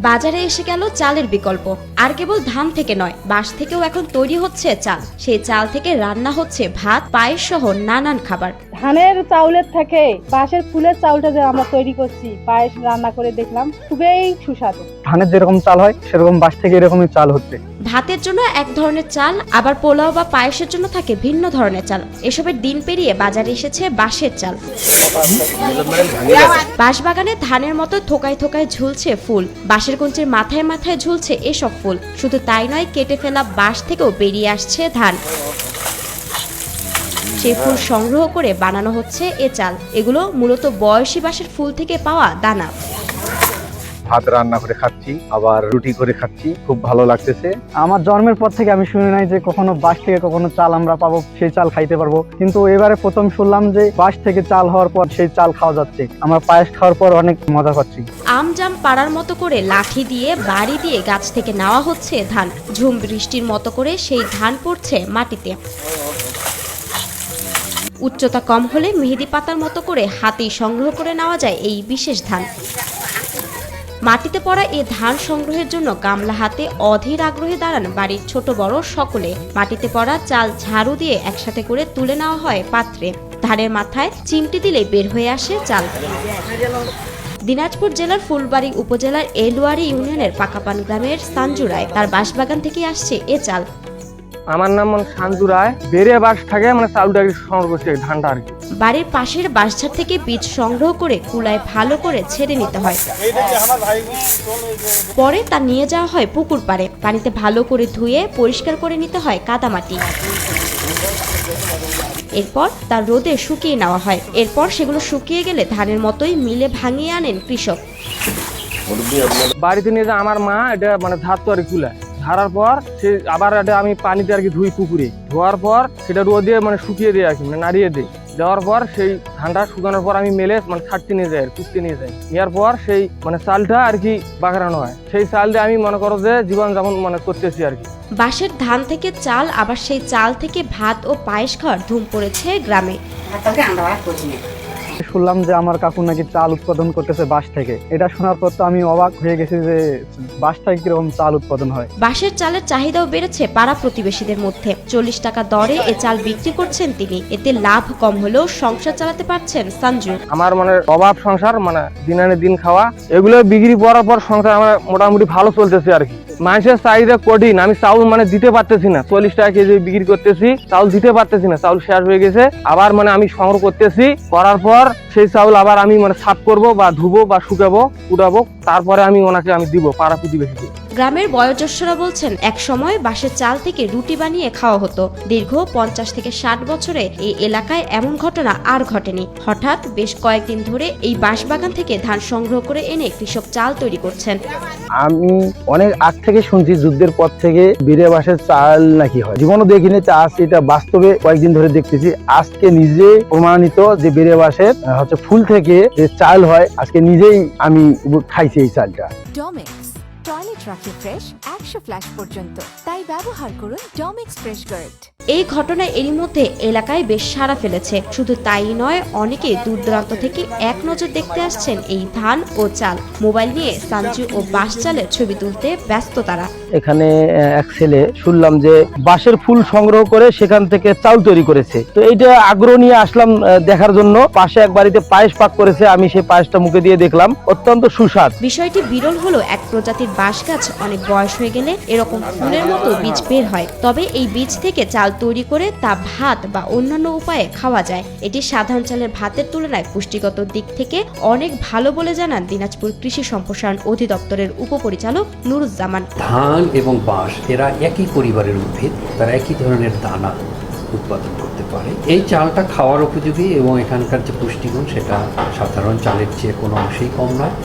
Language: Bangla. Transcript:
বাজারে এসে গেল চালের বিকল্প। আর কেবল ধান থেকে নয়, বাঁশ থেকেও এখন তৈরি হচ্ছে চাল। সেই চাল থেকে রান্না হচ্ছে ভাত, পায়েস সহ নানান খাবার। ধানের চাউলের থেকে বাঁশের ফুলের চাউলটা যে আমরা তৈরি করছি, পায়েস রান্না করে দেখলাম, খুবই সুস্বাদু। ধানের যেরকম চাল হয় সেরকম বাঁশ থেকে এরকমই চাল হচ্ছে। ভাতের জন্য এক ধরনের চাল, আবার পোলাও বা পায়েসের জন্য থাকে ভিন্ন ধরনের চাল। এসবের দিন পেরিয়ে বাজারে এসেছে বাঁশের চাল। বাঁশবাগানে ধানের মতো থোকায় থোকায় ঝুলছে ফুল, বাঁশের কঞ্চির মাথায় মাথায় ঝুলছে এসব ফুল। শুধু তাই নয়, কেটে ফেলা বাঁশ থেকেও বেরিয়ে আসছে ধান। সেই ফুল সংগ্রহ করে বানানো হচ্ছে এ চাল। এগুলো মূলত বয়সী বাঁশের ফুল থেকে পাওয়া দানা। ভাত রান্না করে খাচ্ছি, আবার রুটি করে খাচ্ছি, খুব ভালো লাগতেছে। আমার জন্মের পর থেকে আমি শুনি নাই যে কখনো বাঁশ থেকে কখনো চাল আমরা পাবো, সেই চাল খাইতে পারবো। কিন্তু এবারে প্রথম শুনলাম যে বাঁশ থেকে চাল হওয়ার পর সেই চাল খাওয়া যাচ্ছে। আমরা পায়েস খাওয়ার পর অনেক মজা পাচ্ছি। আম জাম পাড়ার মতো করে লাঠি দিয়ে বাড়ি দিয়ে গাছ থেকে নেওয়া হচ্ছে ধান। ঝুম বৃষ্টির মতো করে সেই ধান পড়ছে মাটিতে। উচ্চতা কম হলে মেহেদি পাতার মতো করে হাতেই সংগ্রহ করে নেওয়া যায় এই বিশেষ ধান। মাটিতে পড়া এ ধান সংগ্রহের জন্য গামলা হাতে অধীর আগ্রহে দাঁড়ান বাড়ির ছোট বড় সকলে। মাটিতে পড়া চাল ঝাড়ু দিয়ে একসাথে করে তুলে নেওয়া হয় পাত্রে। ধানের মাথায় চিমটি দিলে বের হয়ে আসে চাল। দিনাজপুর জেলার ফুলবাড়ী উপজেলার এলুয়ারি ইউনিয়নের পাকাপান গ্রামের সাঞ্জু রায়, তার বাঁশবাগান থেকে আসছে এ চাল। আমার নাম সাঞ্জু রায়। বেড়ে বাঁশ থাকে চাউলটা সংগ্রহ করছে, ধানটা আর কি। বাড়ির পাশের বাঁশঝাড় থেকে বীজ সংগ্রহ করে কুলায় ভালো করে ছেড়ে নিতে হয়। পরে তা নিয়ে যাওয়া হয় পুকুর পাড়ে। পানিতে ভালো করে ধুয়ে পরিষ্কার করে নিতে হয় কাদামাটি। এরপর তা রোদে শুকিয়ে নেওয়া হয়। এরপর সেগুলো শুকিয়ে গেলে ধানের মতোই মিলে ভাঙিয়ে আনেন কৃষক। বাড়িতে নিয়ে যা আমার মা এটা ধারতো আর কি, কুলায় ধারার পর সে আবার এটা আমি পানিতে আর কি ধুই পুকুরে। ধোয়ার পর সেটা রোদে শুকিয়ে দিই আর কি, নাড়িয়ে দিই। দেওয়ার পর সেই ধানটা শুকানোর পর আমি মেলে ছাড়তে নিয়ে যাই, কুটতে নিয়ে যাই। নেওয়ার পর সেই চালটা আর কি বাগানো হয়। সেই চাল দিয়ে আমি মনে করো যে জীবন যাপন করতেছি আর কি। বাঁশের ধান থেকে চাল, আবার সেই চাল থেকে ভাত ও পায়েস খাওয়ার ধুম পড়েছে গ্রামে। শুনলাম যে আমার কাকু নাকি চাল উৎপাদন করতেছে বাঁশ থেকে। এটা শোনার পর তো আমি অবাক হয়ে গেছি যে বাঁশ থেকে কিরকম চাল উৎপাদন হয়। বাঁশের চালের চাহিদাও বেড়েছে পাড়া প্রতিবেশীদের মধ্যে। 40 টাকা দরে এ চাল বিক্রি করছেন তিনি। এতে লাভ কম হলেও সংসার চালাতে পারছেন সাঞ্জু। আমার অভাব সংসার, দিন আনে দিন খাওয়া, এগুলো বিক্রি করার পর সংসার আমার মোটামুটি ভালো চলতেছে আর কি। মানুষের চাহিদা কঠিন, আমি চাউল দিতে পারতেছি না। 40 টাকা কেজি বিক্রি করতেছি, চাউল দিতে পারতেছি না। চাউল শেষ হয়ে গেছে, আবার আমি সংগ্রহ করতেছি। করার পর সেই চাউল আবার আমি সাফ করবো বা ধুবো বা শুকাবো, কুটাবো, তারপরে আমি ওনাকে দিব পাড়া প্রতিবেশীকে। গ্রামের বয়োজ্যেষ্ঠরা বলছেন, এক সময় বাঁশের চাল থেকে রুটি বানিয়ে খাওয়া হতো। দীর্ঘ 50 থেকে 60 বছরে এই এলাকায় এমন ঘটনা আর ঘটেনি। হঠাৎ বেশ কয়েকদিন ধরে এই বাঁশবাগান থেকে ধান সংগ্রহ করে এনে কৃষক চাল তৈরি করছেন। আমি অনেক আগ থেকে শুনছি, যুদ্ধের পর থেকে বেড়ে বাঁশের চাল নাকি হয়। জীবনও দেখিনি, আজ এটা বাস্তবে কয়েকদিন ধরে দেখতেছি। আজকে নিজে প্রমাণিত যে বেড়ে বাঁশের ফুল থেকে যে চাল হয়, আজকে নিজেই আমি খাইছি এই চালটা। টয়লেট রাখে ফ্রেশ 100 ফ্ল্যাশ পর্যন্ত, তাই ব্যবহার করুন ডমিক্স ফ্রেশ গার্ড। এই ঘটনায় এরই মধ্যে এলাকায় বেশ সাড়া ফেলেছে। শুধু তাই নয়, অনেকে দূর দূরান্ত থেকে এক নজর দেখতে আসছেন এই ধান ও চাল। মোবাইল নিয়ে সাঞ্জু ও বাঁশ চালের ছবি তুলতে ব্যস্ত তারা। এখানে এক ছেলে শুনলাম যে বাঁশের ফুল সংগ্রহ করে সেখান থেকে চাউল তৈরি করেছে। তো এইটা আগ্রহ নিয়ে আসলাম দেখার জন্য। পাশে এক বাড়িতে পায়েস পাক করেছে, আমি সেই পায়েসটা মুখে দিয়ে দেখলাম, অত্যন্ত সুস্বাদ। বিষয়টি বিরল হলো, এক প্রজাতির বাঁশ গাছ অনেক বয়স হয়ে গেলে এরকম ফুলের মতো বীজ বের হয়। তবে এই বীজ থেকে চাল তৈরি করে তা ভাত বা অন্যান্য উপায়ে খাওয়া যায়। এটি সাধারণ চালের ভাতের তুলনায় পুষ্টিগত দিক থেকে অনেক ভালো বলে জানান দিনাজপুর কৃষি সম্প্রসারণ অধিদপ্তরের উপপরিচালক নুরুজ্জামান। ধান এবং বাঁশ এরা একই পরিবারের উদ্ভিদ, তারা একই ধরনের দানা উৎপাদন করতে পারে। এই চালটা খাওয়ার উপযোগী এবং এখানকার যে পুষ্টিগুণ সেটা সাধারণ চালের চেয়ে কোনো অংশেই কম নয়।